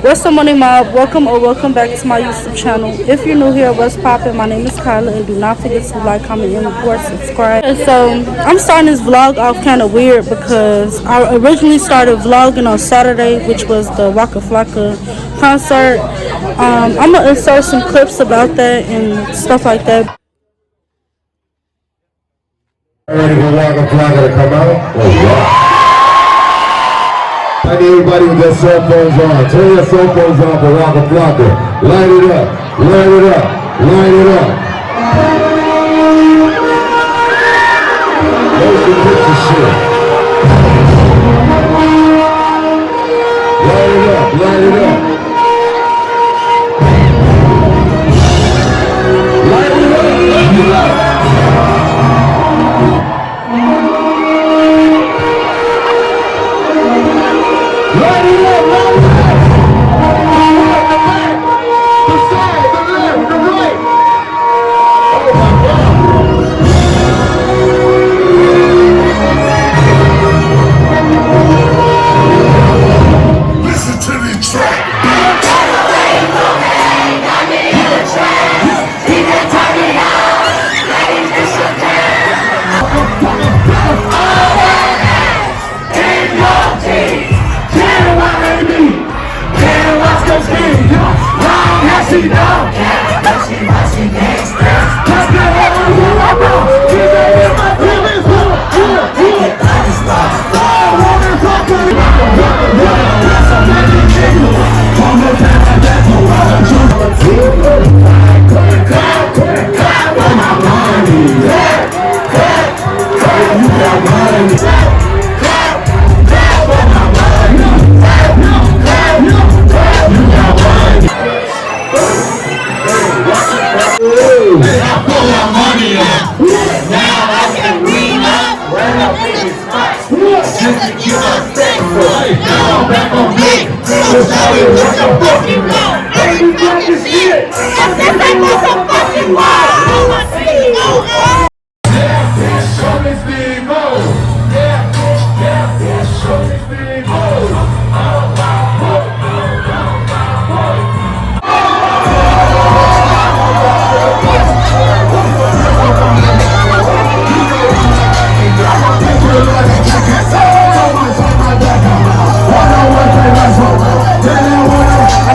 What's up, Money Mob? Welcome or welcome back to my YouTube channel. If you're new here, what's poppin'? My name is Kyla, and do not forget to like, comment, and of course subscribe. And so I'm starting this vlog off kind of weird because I originally started vlogging on Saturday, which was the Waka Flocka concert. I'm gonna insert some clips about that and stuff like that. Ready for Waka Flocka to come out? Oh, yeah. I need everybody with their cell phones on. Turn your cell phones on for Waka Flocka. Light it up, light it up, light it up. Motion picture shit. Light it up, light it up. Light it up, light it up.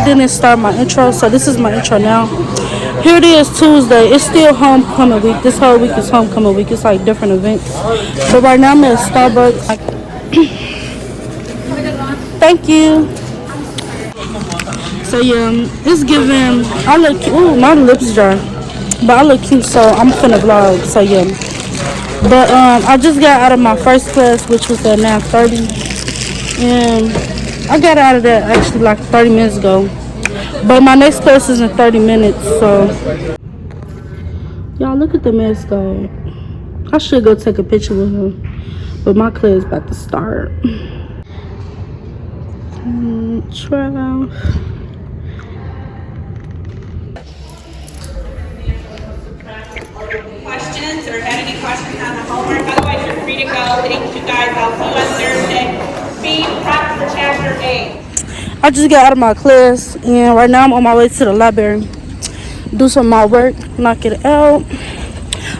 Didn't start my intro, so this is my intro now. Here it is, Tuesday. It's still homecoming week. This whole week is homecoming week. It's like different events. But right now I'm at Starbucks. Thank you. So yeah, it's giving. I look cute. Ooh, my lips dry, but I look cute, so I'm finna vlog. So yeah. But I just got out of my first class, which was at 9:30, and I got out of that actually like 30 minutes ago. But my next class is in 30 minutes, so. Y'all, look at the mascot. I should go take a picture with him. But my class is about to start. Try. Questions or had any questions on the homework? Otherwise, you're free to go. Thank you guys. I'll see you on Thursday. Be prepped for chapter 8. I just got out of my class, and right now I'm on my way to the library. Do some of my work, knock it out.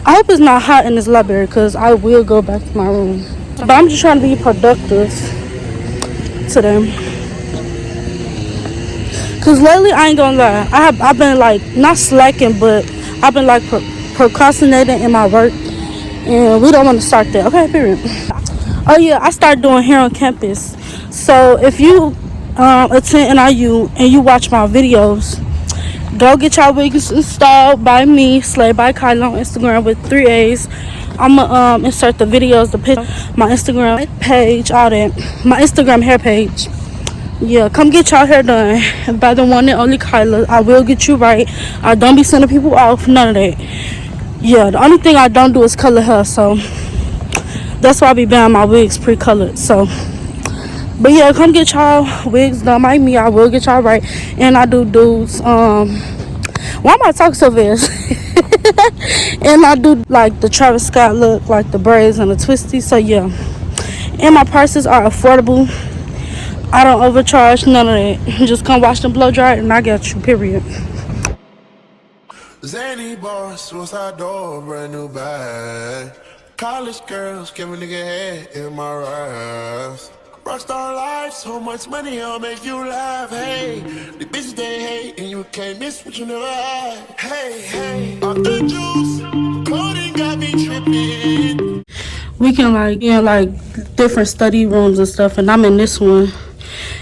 I hope it's not hot in this library because I will go back to my room. But I'm just trying to be productive today. Because lately, I ain't gonna lie, I've been like, not slacking, but I've been like procrastinating in my work. And we don't want to start that. Okay, period. Oh yeah, I started doing hair on campus. So if you attend NIU and you watch my videos, go get your wigs installed by me, Slay by Kyla, on Instagram with 3 A's. I'ma insert the videos, the picture, my Instagram page, all that. My Instagram hair page. Yeah, come get y'all hair done by the one and only Kyla. I will get you right. I don't be sending people off, none of that. Yeah, the only thing I don't do is color hair, so that's why I be buying my wigs pre-colored. So but yeah, come get y'all wigs done by me. I will get y'all right. And I do dudes. Why am I talking so fast? And I do like the Travis Scott look, like the braids and the twisty. So yeah. And my prices are affordable. I don't overcharge, none of that. Just come wash them blow dry and I got you, period. Zany boss, suicide door, brand new bag. College girls, give a nigga head in my raps. Rockstar life, so much money, I'll make you laugh. Hey, the bitches they hate, and you can't miss what you never had. Hey, hey, off the juice, coding got me tripping. We can like, yeah, like different study rooms and stuff, and I'm in this one.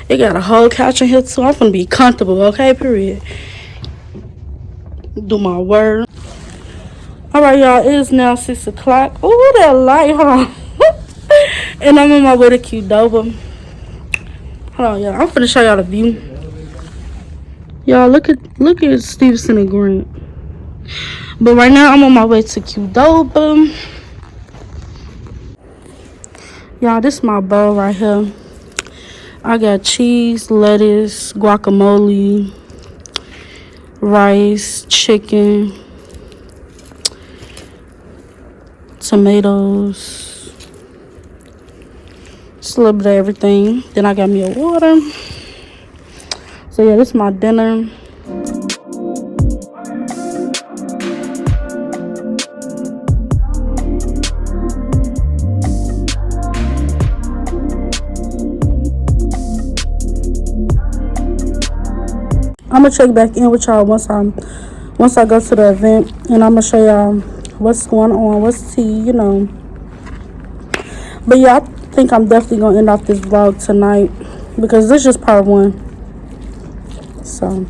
It got a whole couch in here too. I'm gonna be comfortable, okay, period. Do my work. Alright, y'all, it is now 6 o'clock. Ooh, that light, hold on. And I'm on my way to Qdoba. Hold on, y'all. I'm finna show y'all the view. Y'all, look at Stevenson and Grant. But right now, I'm on my way to Qdoba. Y'all, this is my bowl right here. I got cheese, lettuce, guacamole, rice, chicken, tomatoes, just a little bit of everything. Then I got me a water. So yeah, this is my dinner. I'm gonna check back in with y'all once I go to the event, and I'm gonna show y'all what's going on, what's tea, you know. But yeah, I think I'm definitely gonna end off this vlog tonight because this is just part 1. So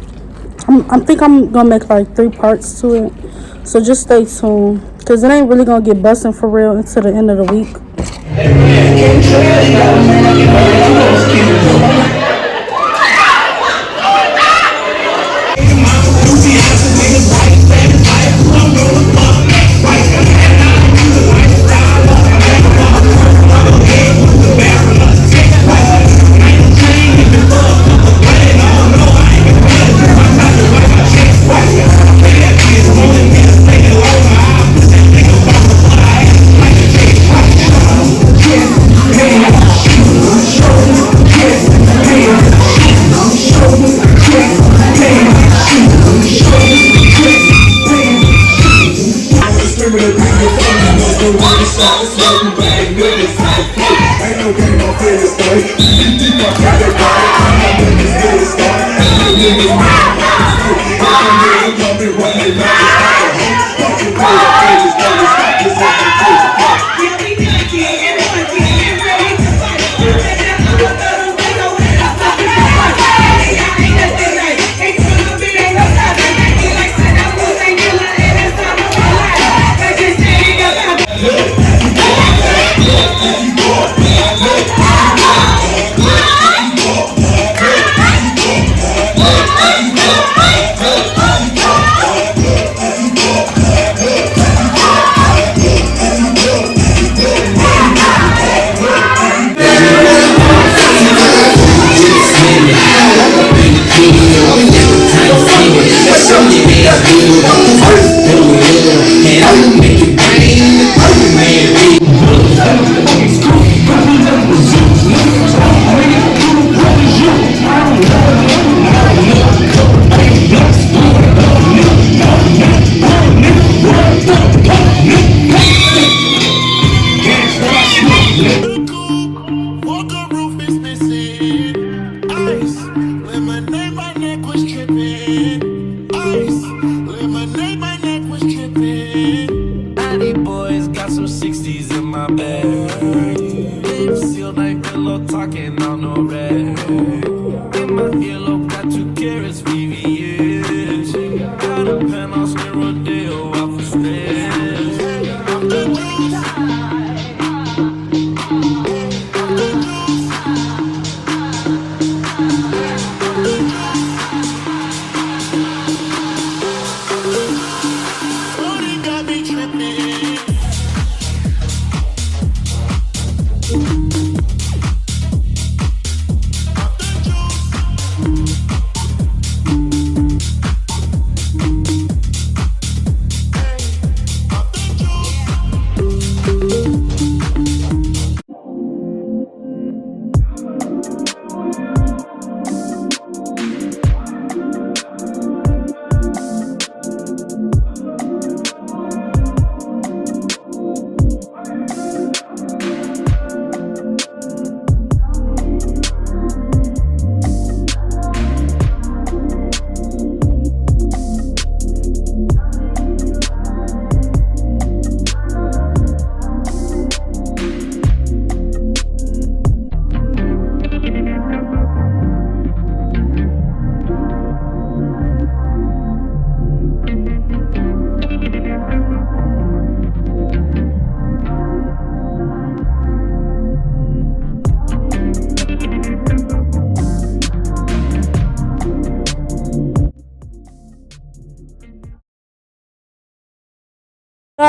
I think I'm gonna make like 3 parts to it. So just stay tuned because it ain't really gonna get busting for real until the end of the week.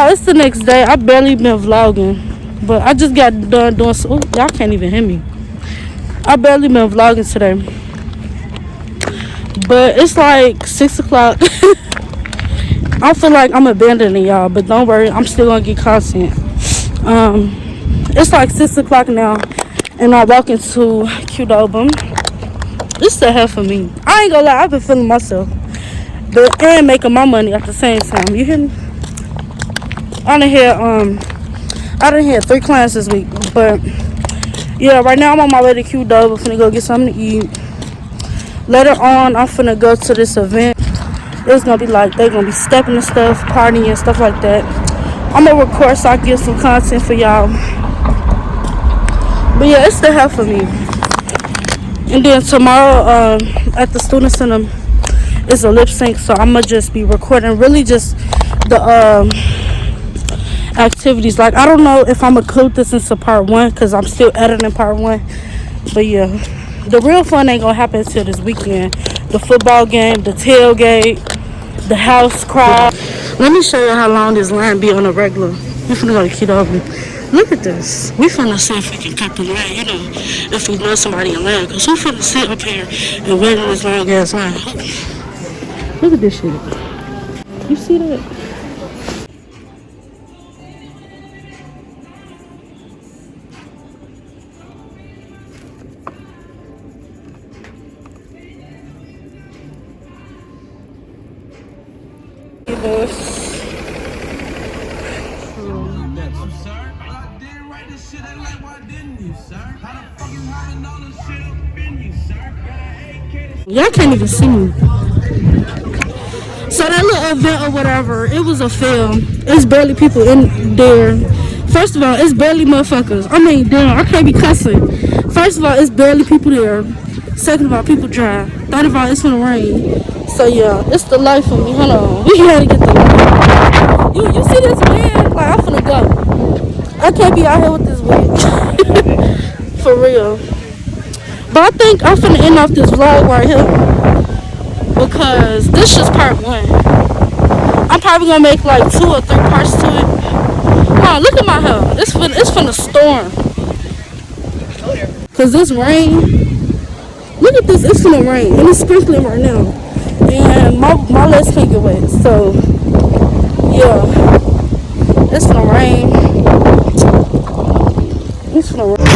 y'all, it's the next day. I barely been vlogging, but I just got done doing so. Ooh, y'all can't even hear me. I barely been vlogging today, but it's like 6 o'clock. I feel like I'm abandoning y'all, but don't worry, I'm still gonna get content. It's like 6 o'clock now, and I walk into Qdoba. It's the hell for me. I ain't gonna lie, I've been feeling myself, but and making my money at the same time. You hear me? I done had 3 clients this week, but yeah, right now I'm on my way to Qdoba. Finna go get something to eat. Later on, I'm finna go to this event. It's gonna be like they gonna be stepping and stuff, partying and stuff like that. I'm gonna record so I can get some content for y'all. But yeah, it's the hell for me. And then tomorrow, at the student center, it's a lip sync, so I'm gonna just be recording really just the activities. Like, I don't know if I'm gonna include this into part 1 because I'm still editing part 1. But yeah, the real fun ain't gonna happen until this weekend. The football game, the tailgate, the house crowd. Let me show you how long this line be on a regular. We finna go to Qdoba. Look at this. We finna see if we can cut the line, you know, if we know somebody in line. Because who finna sit up here and wait in this long ass line? Look at this shit. You see that? Y'all can't even see me. So that little event or whatever, it was a film. It's barely people in there. First of all, it's barely motherfuckers. I mean, damn, I can't be cussing. First of all, it's barely people there. Second of all, people drive. Third of all, it's gonna rain. So yeah, it's the life for me. Hold on, we gotta get the light. You see this wind? Like, I'm finna go. I can't be out here with this wind. For real. But I think I'm finna end off this vlog right here because this just part 1. I'm probably gonna make like 2 or 3 parts to it. Huh, look at my hair. It's finna storm. Cause this rain. Look at this. It's finna rain and it's sprinkling right now. And my legs can't get wet. So yeah, it's finna rain. It's finna rain.